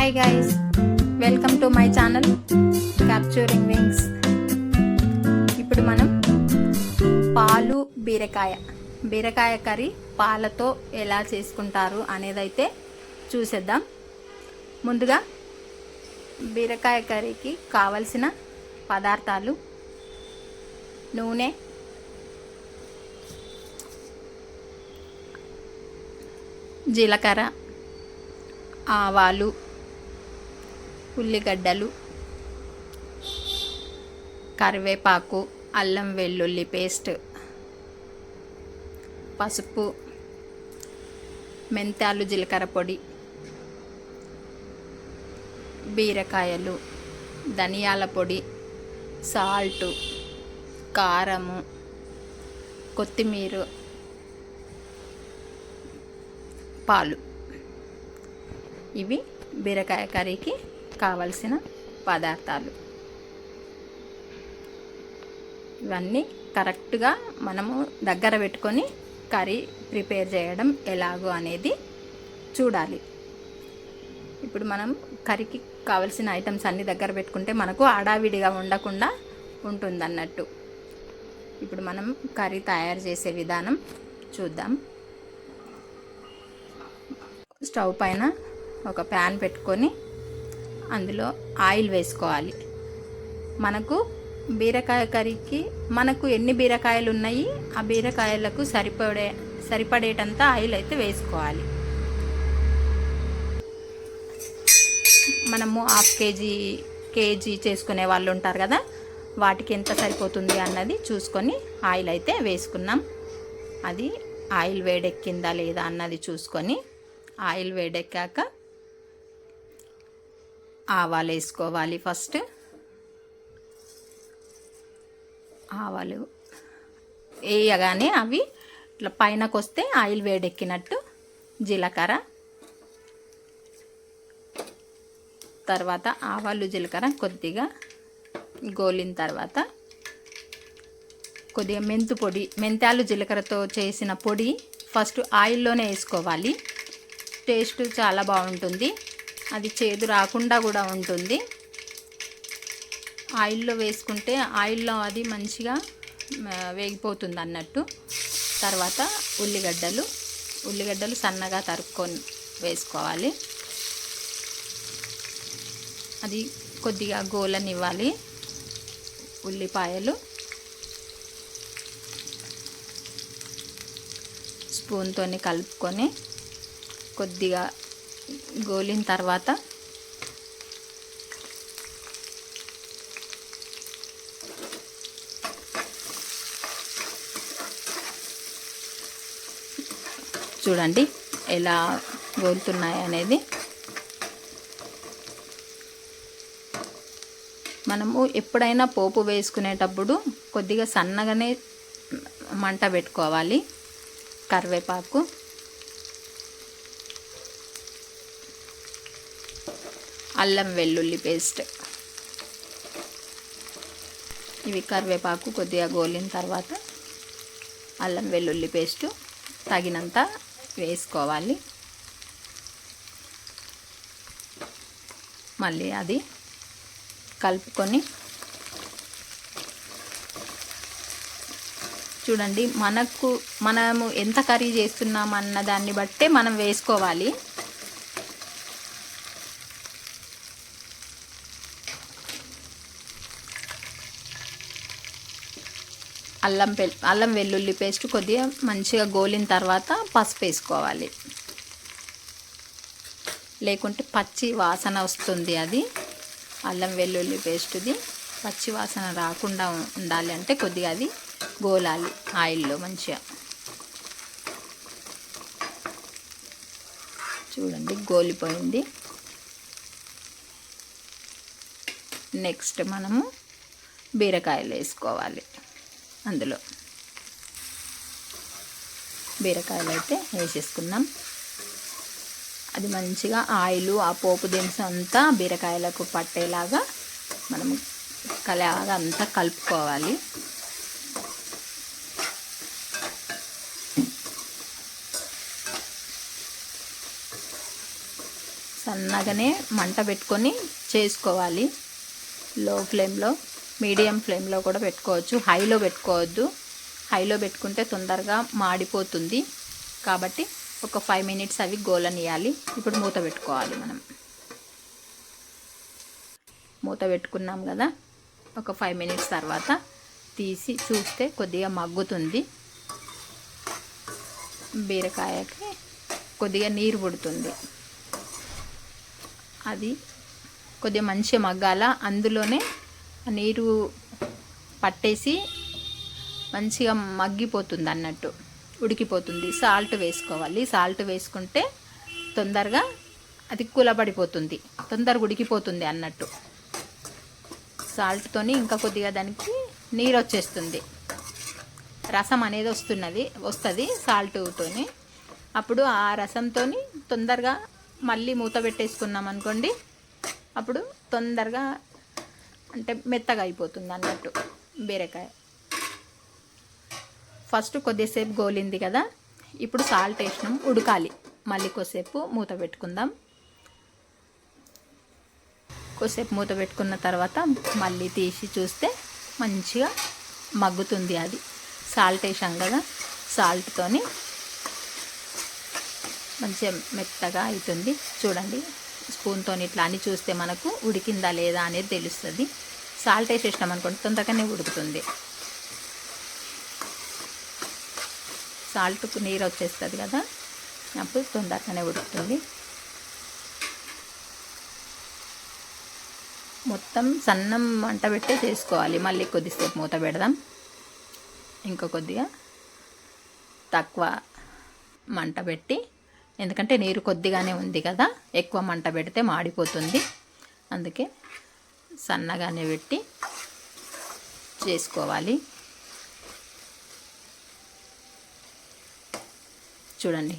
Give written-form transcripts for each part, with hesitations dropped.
Hi guys, welcome to my channel capturing wings. ఇప్పుడు మనం పాలు బీరకాయ కర్రీ పాలతో ఎలా చేసుకుంటారు అనేదైతే చూసేద్దాం. ముందుగా బీరకాయ కర్రీకి కావలసిన పదార్థాలు: నూనె, జీలకర్ర, ఆవాలు, ఉల్లిగడ్డలు, కరివేపాకు, అల్లం వెల్లుల్లి పేస్ట్, పసుపు, మెంతాలు జీలకర్ర పొడి, బీరకాయలు, ధనియాల పొడి, సాల్టు, కారము, కొత్తిమీర, పాలు. ఇవి బీరకాయ కర్రీకి కావలసిన పదార్థాలు. ఇవన్నీ కరెక్ట్గా మనము దగ్గర పెట్టుకొని కర్రీ ప్రిపేర్ చేయడం ఎలాగో అనేది చూడాలి. ఇప్పుడు మనం కర్రీకి కావలసిన ఐటమ్స్ అన్నీ దగ్గర పెట్టుకుంటే మనకు హడావిడిగా ఉండకుండా ఉంటుందన్నట్టు. ఇప్పుడు మనం కర్రీ తయారు చేసే విధానం చూద్దాం. స్టవ్ పైన ఒక ప్యాన్ పెట్టుకొని అందులో ఆయిల్ వేసుకోవాలి. మనకు బీరకాయ కర్రీకి మనకు ఎన్ని బీరకాయలు ఉన్నాయి ఆ బీరకాయలకు సరిపడేటంత ఆయిల్ అయితే వేసుకోవాలి. మనము హాఫ్ కేజీ చేసుకునే వాళ్ళు ఉంటారు కదా, వాటికి ఎంత సరిపోతుంది అన్నది చూసుకొని ఆయిల్ అయితే వేసుకున్నాం. అది ఆయిల్ వేడెక్కిందా లేదా అన్నది చూసుకొని ఆయిల్ వేడెక్కాక ఆవాలు వేసుకోవాలి. ఫస్ట్ ఆవాలు వేయగానే అవి ఇట్లా పైనకు వస్తే ఆయిల్ వేడెక్కినట్టు. జీలకర్ర, తర్వాత ఆవాలు జీలకర్ర కొద్దిగా గోలిన తర్వాత కొద్దిగా మెంతాలు జీలకర్రతో చేసిన పొడి ఫస్ట్ ఆయిల్లోనే వేసుకోవాలి. టేస్ట్ చాలా బాగుంటుంది, అది చేదు రాకుండా కూడా ఉంటుంది. ఆయిల్లో వేసుకుంటే ఆయిల్లో అది మంచిగా వేగిపోతుంది అన్నట్టు. తర్వాత ఉల్లిగడ్డలు సన్నగా తరుక్కొని వేసుకోవాలి. అది కొద్దిగా గోలనివ్వాలి. ఉల్లిపాయలు స్పూన్తో కలుపుకొని కొద్దిగా గోలిన తర్వాత చూడండి ఎలా గోలుతున్నాయి అనేది. మనము ఎప్పుడైనా పోపు వేసుకునేటప్పుడు కొద్దిగా సన్నగానే మంట పెట్టుకోవాలి. కరివేపాకు, అల్లం వెల్లుల్లి పేస్ట్, ఇవి కరివేపాకు కొద్దిగా గోలిన తర్వాత అల్లం వెల్లుల్లి పేస్టు తగినంత వేసుకోవాలి. మళ్ళీ అది కలుపుకొని చూడండి, మనము ఎంత కర్రీ చేస్తున్నాం అన్న దాన్ని బట్టే మనం వేసుకోవాలి. అల్లం వెల్లుల్లి పేస్ట్ కొద్దిగా మంచిగా గోలిన తర్వాత పసుపు వేసుకోవాలి, లేకుంటే పచ్చి వాసన వస్తుంది. అది అల్లం వెల్లుల్లి పేస్ట్ది పచ్చి వాసన రాకుండా ఉండాలి అంటే కొద్దిగా అది గోలాలి ఆయిల్లో మంచిగా. చూడండి గోలిపోయింది. నెక్స్ట్ మనము బీరకాయలు వేసుకోవాలి. అందులో బీరకాయలు అయితే వేసేసుకున్నాం. అది మంచిగా ఆయిల్ ఆ పోపు దినుసు అంతా బీరకాయలకు పట్టేలాగా మనము అంతా కలుపుకోవాలి. సన్నగానే మంట పెట్టుకొని చేసుకోవాలి. లో ఫ్లేమ్లో, మీడియం ఫ్లేమ్లో కూడా పెట్టుకోవచ్చు, హైలో పెట్టుకోవద్దు. హైలో పెట్టుకుంటే తొందరగా మాడిపోతుంది. కాబట్టి ఒక 5 మినిట్స్ అవి గోలనియాలి. ఇప్పుడు మూత పెట్టుకోవాలి. మనం మూత పెట్టుకున్నాం కదా, ఒక 5 మినిట్స్ తర్వాత తీసి చూస్తే కొద్దిగా మగ్గుతుంది. బీరకాయకి కొద్దిగా నీరు పుడుతుంది. అది కొద్దిగా మంచిగా మగ్గాల. అందులోనే నీరు పట్టేసి మంచిగా మగ్గిపోతుంది అన్నట్టు, ఉడికిపోతుంది. సాల్ట్ వేసుకోవాలి. సాల్ట్ వేసుకుంటే తొందరగా అది కూలబడిపోతుంది, తొందరగా ఉడికిపోతుంది అన్నట్టు. సాల్ట్తోని ఇంకా కొద్దిగా దానికి నీరు వచ్చేస్తుంది, రసం అనేది వస్తుంది సాల్ట్తోని. అప్పుడు ఆ రసంతో తొందరగా మళ్ళీ మూత పెట్టేసుకున్నాం అనుకోండి, అప్పుడు తొందరగా అంటే మెత్తగా అయిపోతుంది అన్నట్టు బీరకాయ. ఫస్ట్ కొద్దిసేపు గోలింది కదా, ఇప్పుడు సాల్ట్ వేసినాం, ఉడకాలి. మళ్ళీ కొద్దిసేపు మూత పెట్టుకుందాం. కొద్దిసేపు మూత పెట్టుకున్న తర్వాత మళ్ళీ తీసి చూస్తే మంచిగా మగ్గుతుంది. అది సాల్ట్ వేసాం కదా, సాల్ట్తోని మంచిగా మెత్తగా అవుతుంది. చూడండి, స్పూన్తో ఇట్లా అని చూస్తే మనకు ఉడికిందా లేదా అనేది తెలుస్తుంది. సాల్ట్ వేసేసినాం అనుకోండి తొందరగానే ఉడుకుతుంది. సాల్ట్కు నీరు వచ్చేస్తుంది కదా, అప్పుడు తొందరగానే ఉడుకుతుంది. మొత్తం సన్నం మంట పెట్టే చేసుకోవాలి. మళ్ళీ కొద్దిసేపు మూత పెడదాం. ఇంకా కొద్దిగా తక్కువ మంట పెట్టి, ఎందుకంటే నీరు కొద్దిగానే ఉంది కదా, ఎక్కువ మంట పెడితే మాడిపోతుంది. అందుకే సన్నగానే పెట్టి చేసుకోవాలి. చూడండి,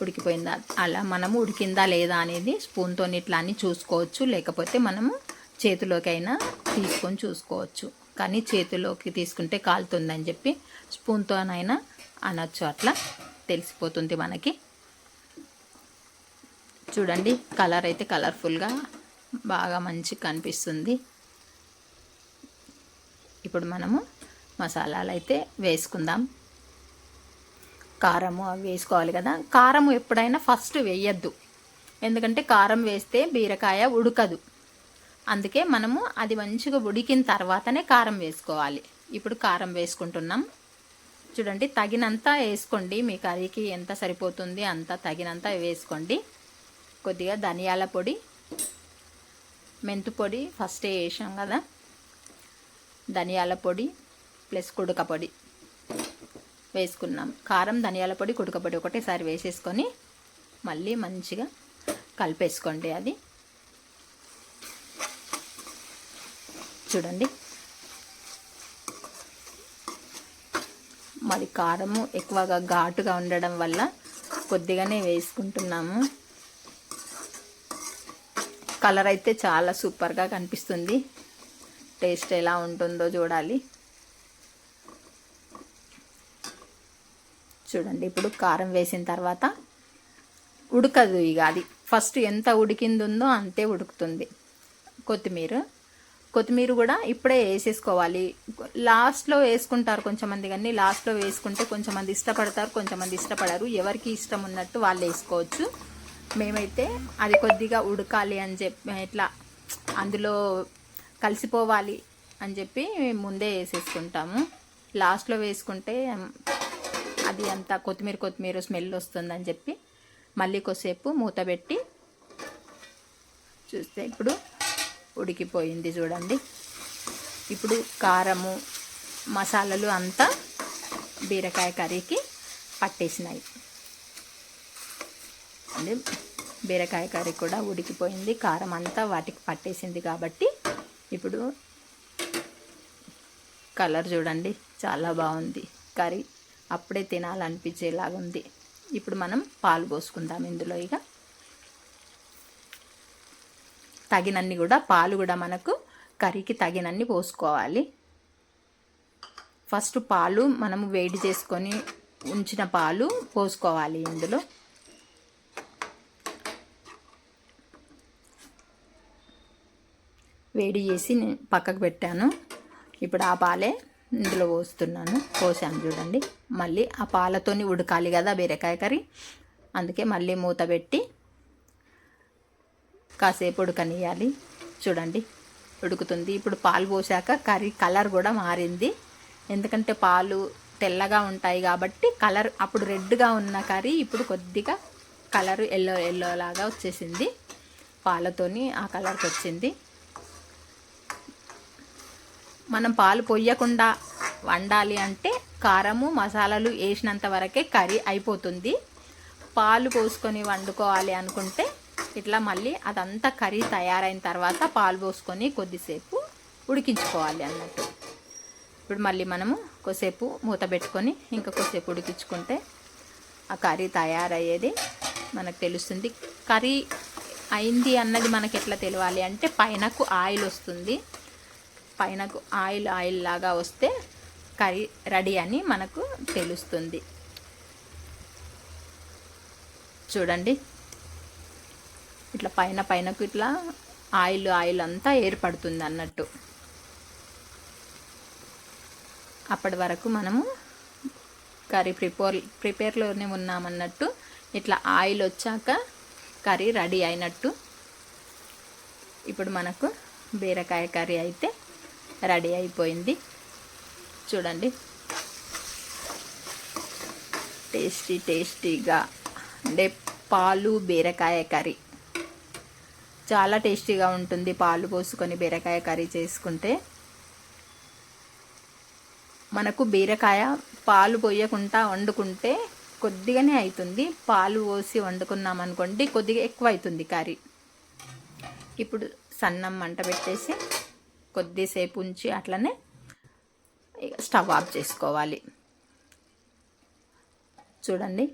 ఉడికిపోయిందా. అలా మనము ఉడికిందా లేదా అనేది స్పూన్తో ఇట్లా అని చూసుకోవచ్చు, లేకపోతే మనము చేతిలోకైనా తీసుకొని చూసుకోవచ్చు. కానీ చేతిలోకి తీసుకుంటే కాలుతుందని చెప్పి స్పూన్తోనైనా అనొచ్చు, అట్లా తెలిసిపోతుంది మనకి. చూడండి, కలర్ అయితే కలర్ఫుల్గా బాగా మంచిగా కనిపిస్తుంది. ఇప్పుడు మనము మసాలాలు అయితే వేసుకుందాం. కారము అవి వేసుకోవాలి కదా. కారము ఎప్పుడైనా ఫస్ట్ వేయద్దు, ఎందుకంటే కారం వేస్తే బీరకాయ ఉడకదు. అందుకే మనము అది మంచిగా ఉడికిన తర్వాతనే కారం వేసుకోవాలి. ఇప్పుడు కారం వేసుకుంటున్నాం. చూడండి, తగినంత వేసుకోండి. మీ కర్రీకి ఎంత సరిపోతుంది అంత తగినంత వేసుకోండి. కొద్దిగా ధనియాల పొడి, మెంతు పొడి ఫస్టే వేసాం కదా, ధనియాల పొడి ప్లస్ కుడక పొడి వేసుకున్నాం. కారం, ధనియాల పొడి, కుడక పొడి ఒకటేసారి వేసేసుకొని మళ్ళీ మంచిగా కలిపేసుకోండి. అది చూడండి, మరి కారము ఎక్కువగా ఘాటుగా ఉండడం వల్ల కొద్దిగానే వేసుకుంటున్నాము. కలర్ అయితే చాలా సూపర్గా కనిపిస్తుంది. టేస్ట్ ఎలా ఉంటుందో చూడాలి. చూడండి, ఇప్పుడు కారం వేసిన తర్వాత ఉడకదు ఇక. అది ఫస్ట్ ఎంత ఉడికిందో అంతే ఉడుకుతుంది. కొత్తిమీర కూడా ఇప్పుడే వేసేసుకోవాలి. లాస్ట్లో వేసుకుంటారు కొంచెమంది, కానీ లాస్ట్లో వేసుకుంటే కొంచెమంది ఇష్టపడతారు, కొంచెమంది ఇష్టపడరు. ఎవరికి ఇష్టం ఉన్నట్టు వాళ్ళు వేసుకోవచ్చు. మేమైతే అది కొద్దిగా ఉడకాలి అని చెప్పి, ఇట్లా అందులో కలిసిపోవాలి అని చెప్పి ముందే వేసేసుకుంటాము. లాస్ట్లో వేసుకుంటే అది అంతా కొత్తిమీర స్మెల్ వస్తుందని చెప్పి మళ్ళీ కొద్దిసేపు మూత పెట్టి చూస్తే ఇప్పుడు ఉడికిపోయింది. చూడండి, ఇప్పుడు కారము మసాలాలు అంతా బీరకాయ కర్రీకి పట్టేసినాయి. అంటే బీరకాయ కర్రీ కూడా ఉడికిపోయింది, కారం అంతా వాటికి పట్టేసింది. కాబట్టి ఇప్పుడు కలర్ చూడండి, చాలా బాగుంది. కర్రీ అప్పుడే తినాలనిపించేలాగుంది. ఇప్పుడు మనం పాలు పోసుకుందాం ఇందులో. ఇక తగినన్ని కూడా పాలు కూడా మనకు కర్రీకి తగినన్ని పోసుకోవాలి. ఫస్ట్ పాలు మనము వేడి చేసుకొని ఉంచిన పాలు పోసుకోవాలి ఇందులో. వేడి చేసి నేను పక్కకు పెట్టాను. ఇప్పుడు ఆ పాలే ఇందులో పోసాను చూడండి. మళ్ళీ ఆ పాలతోని ఉడకాలి కదా బీరకాయ కర్రీ, అందుకే మళ్ళీ మూత పెట్టి కాసేపు ఉడకనియాలి. చూడండి ఉడుకుతుంది. ఇప్పుడు పాలు పోసాక కర్రీ కలర్ కూడా మారింది. ఎందుకంటే పాలు తెల్లగా ఉంటాయి కాబట్టి కలర్ అప్పుడు రెడ్గా ఉన్న కర్రీ ఇప్పుడు కొద్దిగా కలర్ ఎల్లో లాగా వచ్చేసింది. పాలతోని ఆ కలర్కి వచ్చింది. మనం పాలు పొయ్యకుండా వండాలి అంటే కారము మసాలాలు వేసినంత వరకే కర్రీ అయిపోతుంది. పాలు పోసుకొని వండుకోవాలి అనుకుంటే ఇట్లా మళ్ళీ అదంతా కర్రీ తయారైన తర్వాత పాలు పోసుకొని కొద్దిసేపు ఉడికించుకోవాలి అన్నట్టు. ఇప్పుడు మళ్ళీ మనము కొద్దిసేపు మూత పెట్టుకొని ఇంకా కొద్దిసేపు ఉడికించుకుంటే ఆ కర్రీ తయారయ్యేది మనకు తెలుస్తుంది. కర్రీ అయింది అన్నది మనకి ఎట్లా తెలియాలి అంటే పైనకు ఆయిల్ వస్తుంది. పైనకు ఆయిల్ లాగా వస్తే కర్రీ రెడీ అని మనకు తెలుస్తుంది. చూడండి ఇట్లా పైనకు ఇట్లా ఆయిల్ అంతా ఏర్పడుతుంది అన్నట్టు. అప్పటి వరకు మనము కర్రీ ప్రిపేర్లోనే ఉన్నామన్నట్టు. ఇట్లా ఆయిల్ వచ్చాక కర్రీ రెడీ అయినట్టు. ఇప్పుడు మనకు బీరకాయ కర్రీ అయితే రెడీ అయిపోయింది. చూడండి టేస్టీగా అంటే పాలు బీరకాయ కర్రీ చాలా టేస్టీగా ఉంటుంది. పాలు పోసుకొని బీరకాయ కర్రీ చేసుకుంటే మనకు బీరకాయ పాలు పోయకుండా వండుకుంటే కొద్దిగానే అవుతుంది. పాలు పోసి వండుకున్నాం అనుకోండి కొద్దిగా ఎక్కువ అవుతుంది కర్రీ. ఇప్పుడు సన్నం మంట పెట్టేసి కొద్దిసేపు ఉంచి అట్లనే స్టవ్ ఆఫ్ చేసుకోవాలి. చూడండి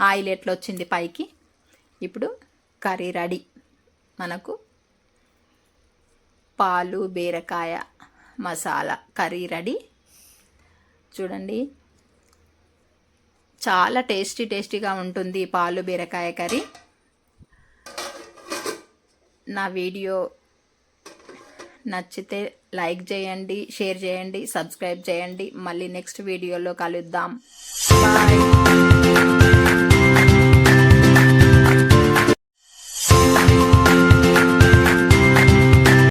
ఆయిల్ ఎట్లా వచ్చింది పైకి. ఇప్పుడు కర్రీ రెడీ. మనకు పాలు బీరకాయ మసాలా కర్రీ రెడీ. చూడండి చాలా టేస్టీగా ఉంటుంది పాలు బీరకాయ కర్రీ. నా వీడియో నచ్చితే లైక్ చేయండి, షేర్ చేయండి, సబ్స్క్రైబ్ చేయండి. మళ్ళీ నెక్స్ట్ వీడియోలో కలుద్దాం. బాయ్.